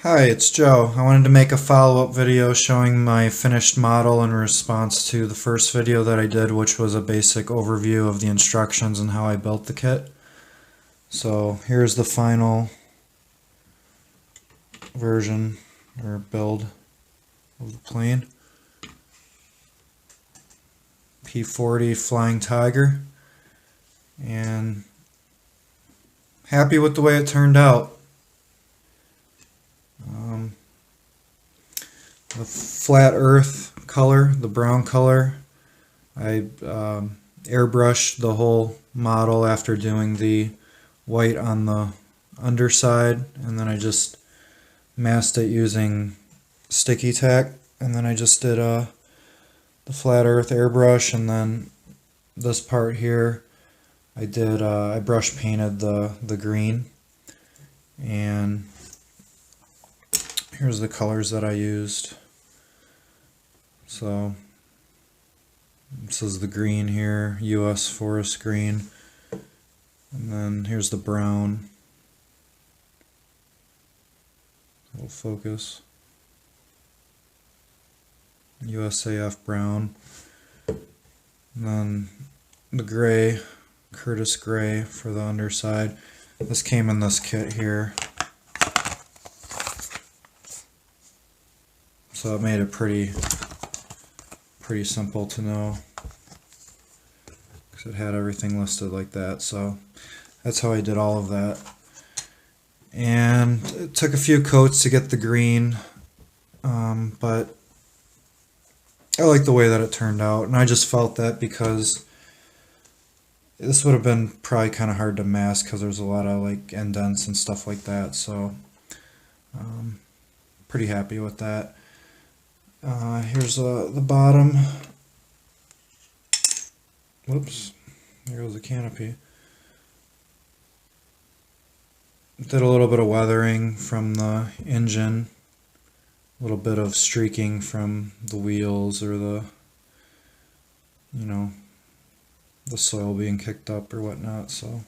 Hi, it's Joe. I wanted to make a follow-up video showing my finished model in response to the first video that I did, which was a basic overview of the instructions and how I built the kit. So here's the final version or build of the plane. P-40 Flying Tiger, and happy with the way it turned out. The flat earth color, the brown color, I airbrushed the whole model after doing the white on the underside, and then I just masked it using sticky tack, and then I just did the flat earth airbrush, and then this part here I brush painted the green, and here's the colors that I used. So this is the green here, US forest green, and then here's the brown. It'll focus. USAF brown. And then the gray, Curtis gray for the underside. This came in this kit here. So it made it pretty simple to know, because it had everything listed like that. So that's how I did all of that. And it took a few coats to get the green, but I like the way that it turned out, and I just felt that because this would have been probably kind of hard to mask because there's a lot of like indents and stuff like that. So pretty happy with that. Here's the bottom. Whoops, there goes the canopy. Did a little bit of weathering from the engine, a little bit of streaking from the wheels or the soil being kicked up or whatnot. So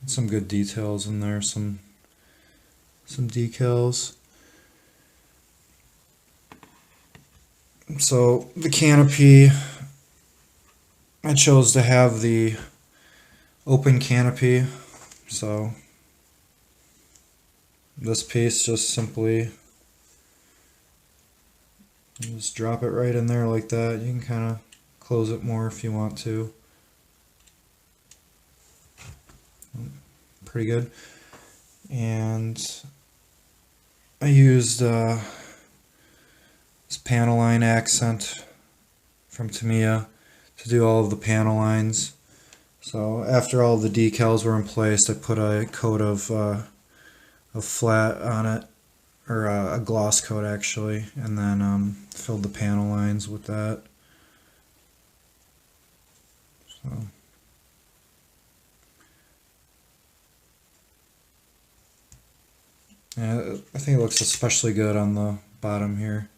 some good details in there, some decals. So the canopy, I chose to have the open canopy, so this piece just simply just drop it right in there like that. You can kind of close it more if you want to. Pretty good. And I used this panel line accent from Tamiya to do all of the panel lines. So after all the decals were in place, I put a coat of flat on it, or a gloss coat actually, and then filled the panel lines with that. So yeah, I think it looks especially good on the bottom here.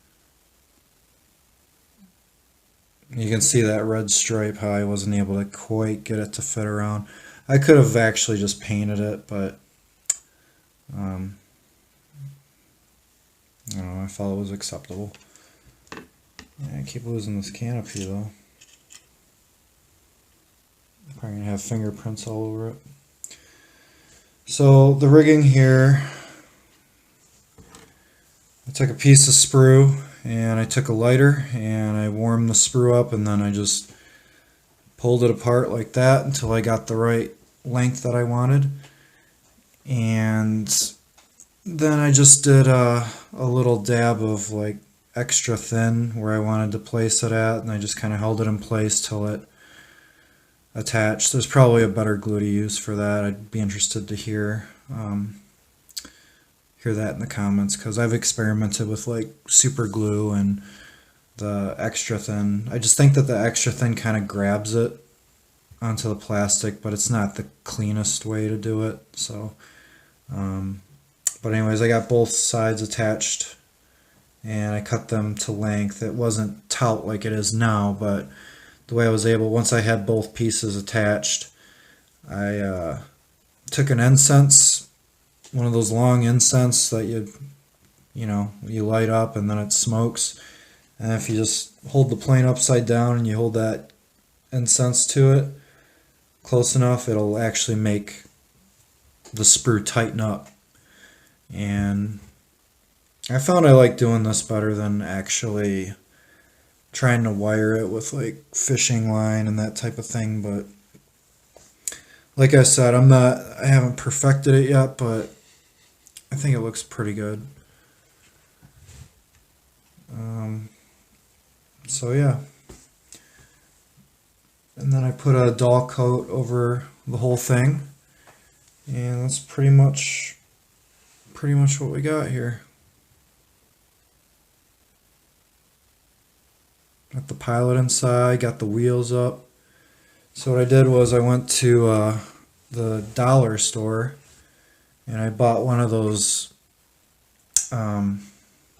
You can see that red stripe, how I wasn't able to quite get it to fit around. I could have actually just painted it, but I don't know, I felt it was acceptable. Yeah, I keep losing this canopy though. Probably gonna have fingerprints all over it. So the rigging here, I took a piece of sprue and I took a lighter and I warmed the sprue up, and then I just pulled it apart like that until I got the right length that I wanted. And then I just did a little dab of like extra thin where I wanted to place it at, and I just kind of held it in place till it attached. There's probably a better glue to use for that. I'd be interested to hear that in the comments, because I've experimented with like super glue and the extra thin. I just think that the extra thin kind of grabs it onto the plastic, but it's not the cleanest way to do it. So but anyways, I got both sides attached and I cut them to length. It wasn't taut like it is now, but the way I was able, once I had both pieces attached, I took an incense, one of those long incense that you light up and then it smokes. And if you just hold the plane upside down and you hold that incense to it close enough, it'll actually make the sprue tighten up. And I found I like doing this better than actually trying to wire it with like fishing line and that type of thing. But like I said, I haven't perfected it yet, but I think it looks pretty good. So yeah. And then I put a dull coat over the whole thing. And that's pretty much what we got here. Got the pilot inside, got the wheels up. So what I did was I went to the dollar store and I bought one of those, I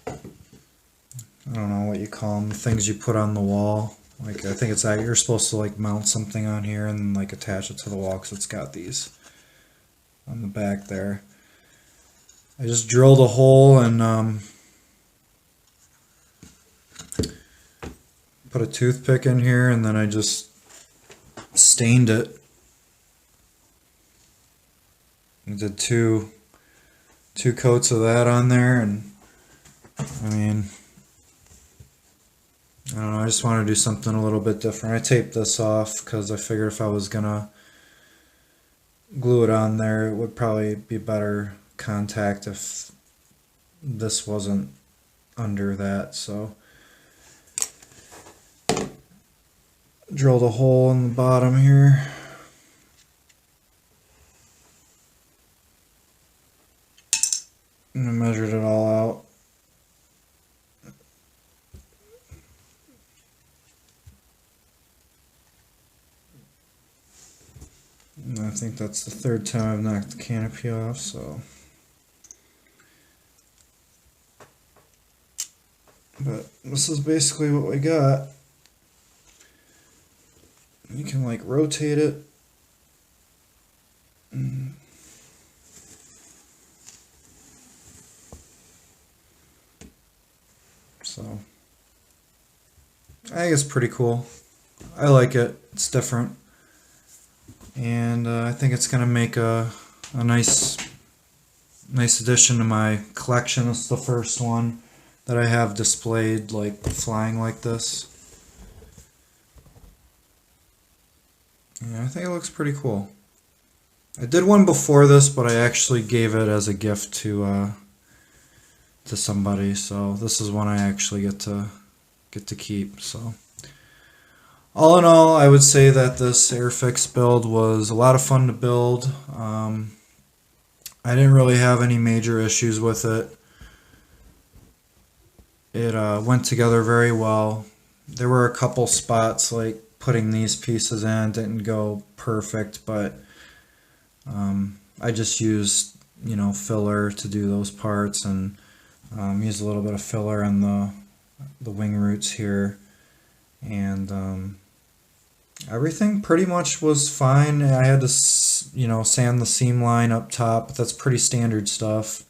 don't know what you call them, the things you put on the wall. Like, I think you're supposed to like mount something on here and like attach it to the wall because it's got these on the back there. I just drilled a hole and put a toothpick in here, and then I just stained it. I did two coats of that on there, and I mean, I don't know, I just want to do something a little bit different. I taped this off because I figured if I was gonna glue it on there, it would probably be better contact if this wasn't under that. So drilled a hole in the bottom here. And I measured it all out. And I think that's the third time I've knocked the canopy off, so. But this is basically what we got. You can like rotate it. So I think it's pretty cool. I like it. It's different. And I think it's going to make a nice addition to my collection. This is the first one that I have displayed like flying like this. Yeah, I think it looks pretty cool. I did one before this, but I actually gave it as a gift to somebody. So this is one I actually get to keep. So all in all, I would say that this AIRFIX build was a lot of fun to build. I didn't really have any major issues with it. It went together very well. There were a couple spots like putting these pieces in didn't go perfect, but I just used filler to do those parts, and used a little bit of filler on the wing roots here, and everything pretty much was fine. I had to sand the seam line up top, but that's pretty standard stuff.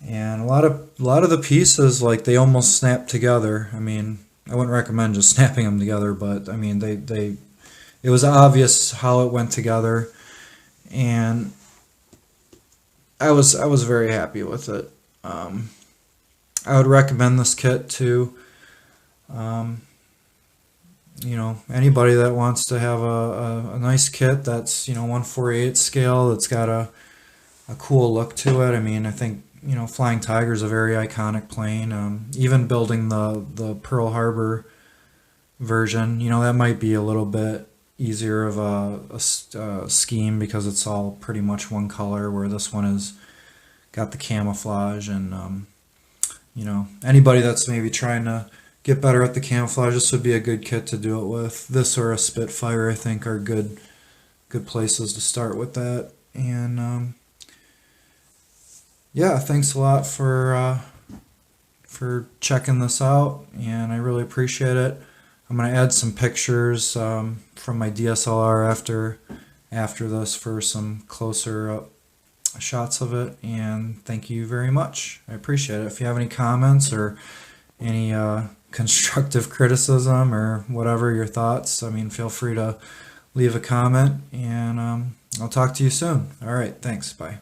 And a lot of the pieces, like, they almost snapped together. I mean, I wouldn't recommend just snapping them together, but I mean, it was obvious how it went together, and I was very happy with it. I would recommend this kit to anybody that wants to have a nice kit that's 1/48 scale, that's got a cool look to it. I mean, I think Flying Tiger is a very iconic plane. Even building the Pearl Harbor version, that might be a little bit easier of a scheme because it's all pretty much one color, where this one is got the camouflage. And anybody that's maybe trying to get better at the camouflage, this would be a good kit to do it with. This or a Spitfire, I think, are good places to start with that. And yeah, thanks a lot for checking this out, and I really appreciate it. I'm going to add some pictures from my DSLR after after this for some closer up shots of it. And thank you very much. I appreciate it. If you have any comments or any constructive criticism or whatever your thoughts, I mean, feel free to leave a comment, and I'll talk to you soon. All right, thanks. Bye.